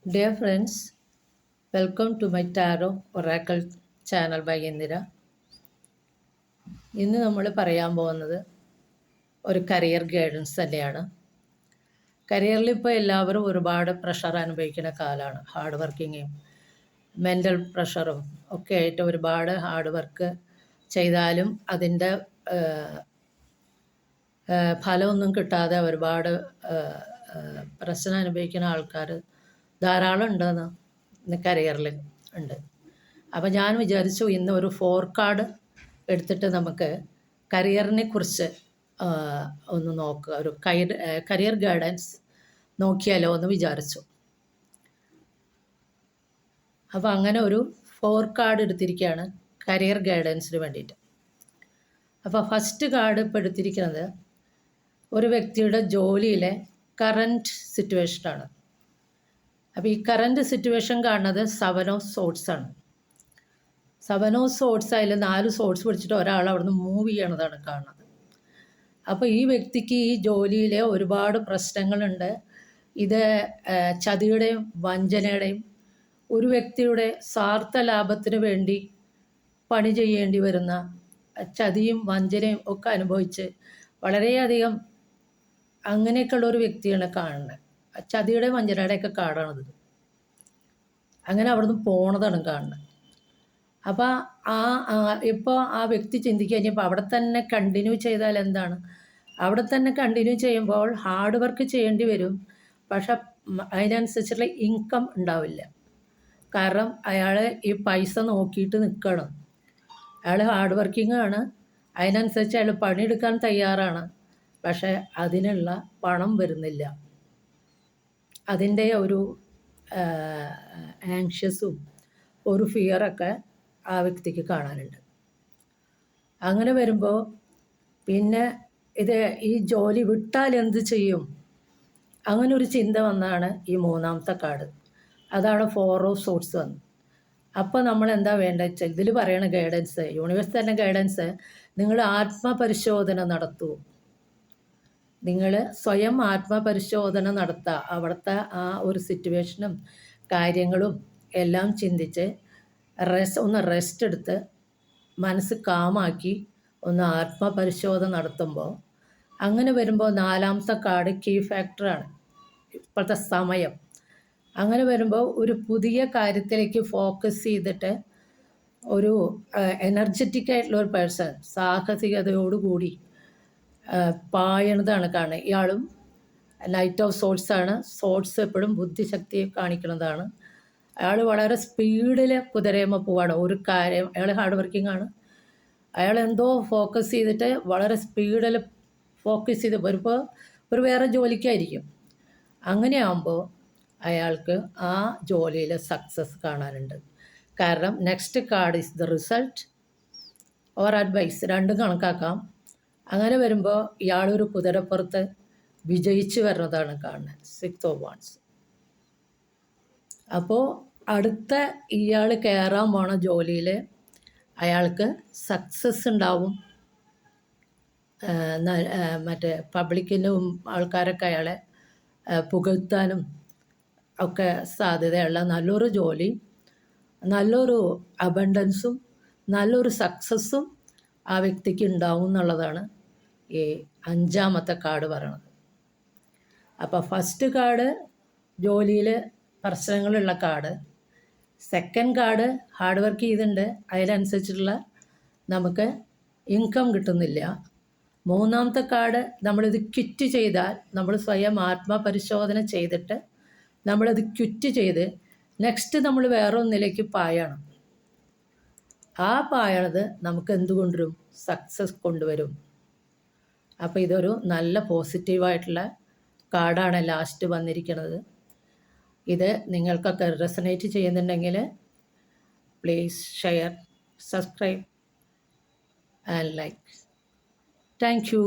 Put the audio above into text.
Dear friends, welcome to my Tarot Oracle channel by Indira. ഇന്ന് നമ്മൾ പറയാൻ പോകുന്നത് ഒരു കരിയർ ഗൈഡൻസ് തന്നെയാണ്. കരിയറിൽ ഇപ്പോൾ എല്ലാവരും ഒരുപാട് പ്രഷർ അനുഭവിക്കുന്ന കാലമാണ്. ഹാർഡ് വർക്കിങ്ങും മെൻ്റൽ പ്രഷറും ഒക്കെ ആയിട്ട് ഒരുപാട് ഹാർഡ് വർക്ക് ചെയ്താലും അതിൻ്റെ ഫലമൊന്നും കിട്ടാതെ ഒരുപാട് പ്രശ്നം അനുഭവിക്കുന്ന ആൾക്കാർ ധാരാളം ഉണ്ടെന്ന് ഇന്ന് കരിയറിൽ ഉണ്ട്. അപ്പോൾ ഞാൻ വിചാരിച്ചു ഇന്ന് ഒരു 4 കാർഡ് എടുത്തിട്ട് നമുക്ക് കരിയറിനെ കുറിച്ച് ഒന്ന് നോക്കുക, ഒരു കരിയർ ഗൈഡൻസ് നോക്കിയാലോ എന്ന് വിചാരിച്ചു. അപ്പോൾ അങ്ങനെ ഒരു 4 കാർഡ് എടുത്തിരിക്കുകയാണ് കരിയർ ഗൈഡൻസിന് വേണ്ടിയിട്ട്. അപ്പോൾ ഫസ്റ്റ് കാർഡ് ഇപ്പോൾ എടുത്തിരിക്കുന്നത് ഒരു വ്യക്തിയുടെ ജോലിയിലെ കറൻറ്റ് സിറ്റുവേഷനാണ്. അപ്പോൾ ഈ കറൻറ്റ് സിറ്റുവേഷൻ കാണുന്നത് 7 ഓഫ് സോർട്സ് ആണ്. 7 ഓഫ് സോർട്സ് അതിൽ 4 സോർട്സ് പിടിച്ചിട്ട് ഒരാൾ അവിടുന്ന് മൂവ് ചെയ്യണതാണ് കാണുന്നത്. അപ്പോൾ ഈ വ്യക്തിക്ക് ഈ ജോലിയിലെ ഒരുപാട് പ്രശ്നങ്ങളുണ്ട്. ഇത് ചതിയുടെയും വഞ്ചനയുടെയും ഒരു വ്യക്തിയുടെ സ്വാർത്ഥ ലാഭത്തിന് വേണ്ടി പണി ചെയ്യേണ്ടി വരുന്ന ചതിയും വഞ്ചനയും ഒക്കെ അനുഭവിച്ച് വളരെയധികം അങ്ങനെയൊക്കെയുള്ള ഒരു വ്യക്തിയാണ് കാണുന്നത്. ചതിയുടെ വഞ്ചനയുടെയൊക്കെ കാർഡാണത്. അങ്ങനെ അവിടുന്ന് പോണതാണ് കാണുന്നത്. അപ്പോൾ ഇപ്പോൾ ആ വ്യക്തി ചിന്തിക്കുക കഴിഞ്ഞപ്പോൾ അവിടെ തന്നെ കണ്ടിന്യൂ ചെയ്താൽ എന്താണ്, അവിടെ തന്നെ കണ്ടിന്യൂ ചെയ്യുമ്പോൾ ഹാർഡ് വർക്ക് ചെയ്യേണ്ടി വരും. പക്ഷെ അതിനനുസരിച്ചുള്ള ഇൻകം ഉണ്ടാവില്ല. കാരണം അയാൾ ഈ പൈസ നോക്കിയിട്ട് നിൽക്കണം. അയാൾ ഹാർഡ് വർക്കിംഗ് ആണ്, അതിനനുസരിച്ച് അയാൾ പണിയെടുക്കാൻ തയ്യാറാണ്. പക്ഷേ അതിനുള്ള പണം വരുന്നില്ല. അതിൻ്റെ ഒരു ആങ്ഷ്യസും ഒരു ഫിയറൊക്കെ ആ വ്യക്തിക്ക് കാണാനുണ്ട്. അങ്ങനെ വരുമ്പോൾ പിന്നെ ഈ ജോലി വിട്ടാൽ എന്ത് ചെയ്യും, അങ്ങനെ ഒരു ചിന്ത വന്നാണ് ഈ മൂന്നാമത്തെ കാർഡ്. അതാണ് 4 ഓഫ് സോർട്സ് വന്നത്. അപ്പോൾ നമ്മൾ എന്താ വേണ്ടത് വെച്ചാൽ ഇതിൽ പറയണ ഗൈഡൻസ്, യൂണിവേഴ്സ് തന്നെ ഗൈഡൻസ്, നിങ്ങൾ ആത്മപരിശോധന നടത്തൂ. നിങ്ങൾ സ്വയം ആത്മപരിശോധന നടത്തുക. അവിടുത്തെ ആ ഒരു സിറ്റുവേഷനും കാര്യങ്ങളും എല്ലാം ചിന്തിച്ച് ഒന്ന് റെസ്റ്റ് എടുത്ത് മനസ്സ് കാമാക്കി ഒന്ന് ആത്മപരിശോധന നടത്തുമ്പോൾ, അങ്ങനെ വരുമ്പോൾ 4ാമത്തെ കാർഡ് കീ ഫാക്ടറാണ്, ഇപ്പോഴത്തെ സമയം. അങ്ങനെ വരുമ്പോൾ ഒരു പുതിയ കാര്യത്തിലേക്ക് ഫോക്കസ് ചെയ്തിട്ട് ഒരു എനർജറ്റിക് ആയിട്ടുള്ള ഒരു പേഴ്സൺ സാഹസികതയോടുകൂടി പായണതാണ് കാണുന്നത്. ഇയാളും നൈറ്റ് ഓഫ് സോർട്സാണ്. സോർട്സ് എപ്പോഴും ബുദ്ധിശക്തിയെ കാണിക്കുന്നതാണ്. അയാൾ വളരെ സ്പീഡിൽ കുതിരയുമ്പോൾ പോവാണ്. ഒരു കാര്യം അയാൾ ഹാർഡ് വർക്കിംഗ് ആണ്. അയാൾ എന്തോ ഫോക്കസ് ചെയ്തിട്ട് വളരെ സ്പീഡിൽ ഫോക്കസ് ചെയ്ത് വരുമ്പോൾ ഒരു വേറെ ജോലിക്കായിരിക്കും. അങ്ങനെയാകുമ്പോൾ അയാൾക്ക് ആ ജോലിയിൽ സക്സസ് കാണാനുണ്ട്. കാരണം next card is the result or advice, രണ്ടും കണക്കാക്കാം. അങ്ങനെ വരുമ്പോൾ ഇയാളൊരു കുതിരപ്പുറത്ത് വിജയിച്ച് വരുന്നതാണ് കാണുന്നത്, 6 ഓഫ് വാണ്ട്സ്. അപ്പോൾ അടുത്ത ഇയാൾ കയറാൻ പോണ ജോലിയിൽ അയാൾക്ക് സക്സസ് ഉണ്ടാവും. മറ്റേ പബ്ലിക്കിനും ആൾക്കാരൊക്കെ അയാളെ പുകഴ്ത്താനും ഒക്കെ സാധ്യതയുള്ള നല്ലൊരു ജോലി, നല്ലൊരു അബണ്ടൻസും നല്ലൊരു സക്സസ്സും ആ വ്യക്തിക്ക് ഉണ്ടാവും എന്നുള്ളതാണ് ഈ 5ാമത്തെ കാർഡ് പറയണത്. അപ്പോൾ ഫസ്റ്റ് കാർഡ് ജോലിയിൽ പ്രശ്നങ്ങളുള്ള card, second card hard work ചെയ്തിട്ടുണ്ട്, അതിനനുസരിച്ചുള്ള നമുക്ക് ഇൻകം കിട്ടുന്നില്ല. 3ാമത്തെ കാർഡ് നമ്മളിത് ക്വിറ്റ് ചെയ്താൽ, നമ്മൾ സ്വയം ആത്മപരിശോധന ചെയ്തിട്ട് നമ്മളിത് ക്വിറ്റ് ചെയ്ത് നെക്സ്റ്റ് നമ്മൾ വേറെ ഒന്നിലേക്ക് പായണം. ആ പായണത് നമുക്ക് എന്ത് കൊണ്ടുവരും, സക്സസ് കൊണ്ടുവരും. അപ്പോൾ ഇതൊരു നല്ല പോസിറ്റീവായിട്ടുള്ള കാർഡാണ് ലാസ്റ്റ് വന്നിരിക്കുന്നത്. ഇത് നിങ്ങൾക്കൊക്കെ റെസനേറ്റ് ചെയ്യുന്നുണ്ടെങ്കിൽ please share, subscribe and like. Thank you.